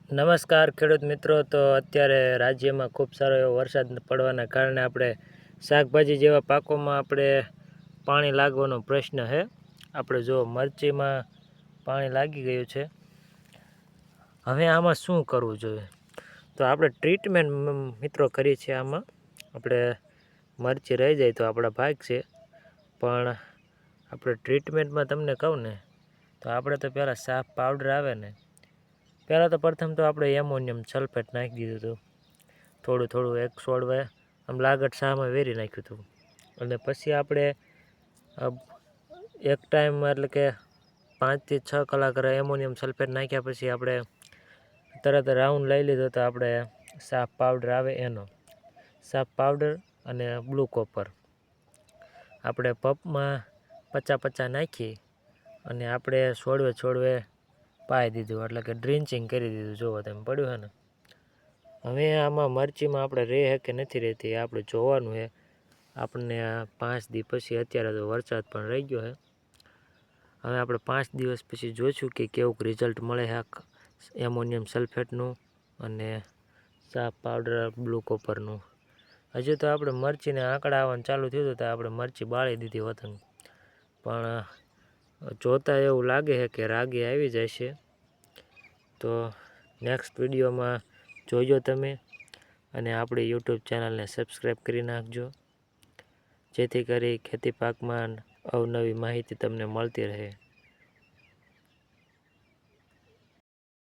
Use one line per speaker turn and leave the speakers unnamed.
નમસ્કાર ખેડૂત મિત્રો। તો અત્યારે રાજ્યમાં ખૂબ સારો એવો વરસાદ પડવાના કારણે આપણે શાકભાજી જેવા પાકોમાં આપણે પાણી લાગવાનો પ્રશ્ન છે। આપણે જો મરચીમાં પાણી લાગી ગયું છે, હવે આમાં શું કરવું જોઈએ? તો આપણે ટ્રીટમેન્ટ મિત્રો કરી છે। આમાં આપણે મરચી રહી જાય તો આપણા ભાગ છે, પણ આપણે ટ્રીટમેન્ટમાં તમને કહું ને તો આપણે તો પહેલાં સાફ પાવડર આવે ને, પહેલાં તો પ્રથમ તો આપણે એમોનિયમ સલ્ફેટ નાખી દીધું હતું, થોડું એક છોડવે આમ લાગટ શામાં વેરી નાખ્યું હતું। અને પછી આપણે એક ટાઈમ એટલે કે 5 થી 6 કલાક એમોનિયમ સલ્ફેટ નાખ્યા પછી આપણે તરત રાઉન્ડ લઈ લીધો તો આપણે સાફ પાવડર આવે એનો સાફ પાવડર અને બ્લુ કોપર આપણે પંપમાં 50-50 નાખી અને આપણે છોડવે પાઈ દીધું, એટલે કે ડ્રિન્ચિંગ કરી દીધું। જોવો તેમ પડ્યું છે ને। હવે આમાં મરચીમાં આપણે રહે કે નથી રહેતી એ આપણે જોવાનું છે। આપણને 5 દિવસ પછી, અત્યારે તો વરસાદ પણ રહી ગયો છે, હવે આપણે 5 દિવસ પછી જોઈશું કે કેવું રિઝલ્ટ મળે છે એમોનિયમ સલ્ફેટનું અને સાફ પાવડર બ્લુ કોપરનું। હજુ તો આપણે મરચીને આંકડા આવવાનું ચાલુ થયું તો આપણે મરચી બાળી દીધી વતન, પણ જોતાં એવું લાગે છે કે રાગી આવી જાય છે। તો નેક્સ્ટ વિડીયોમાં જોઈજો તમે, અને આપણી યુટ્યુબ ચેનલને સબસ્ક્રાઈબ કરી નાખજો, જેથી કરી ખેતી પાકમાં અવનવી માહિતી તમને મળતી રહે।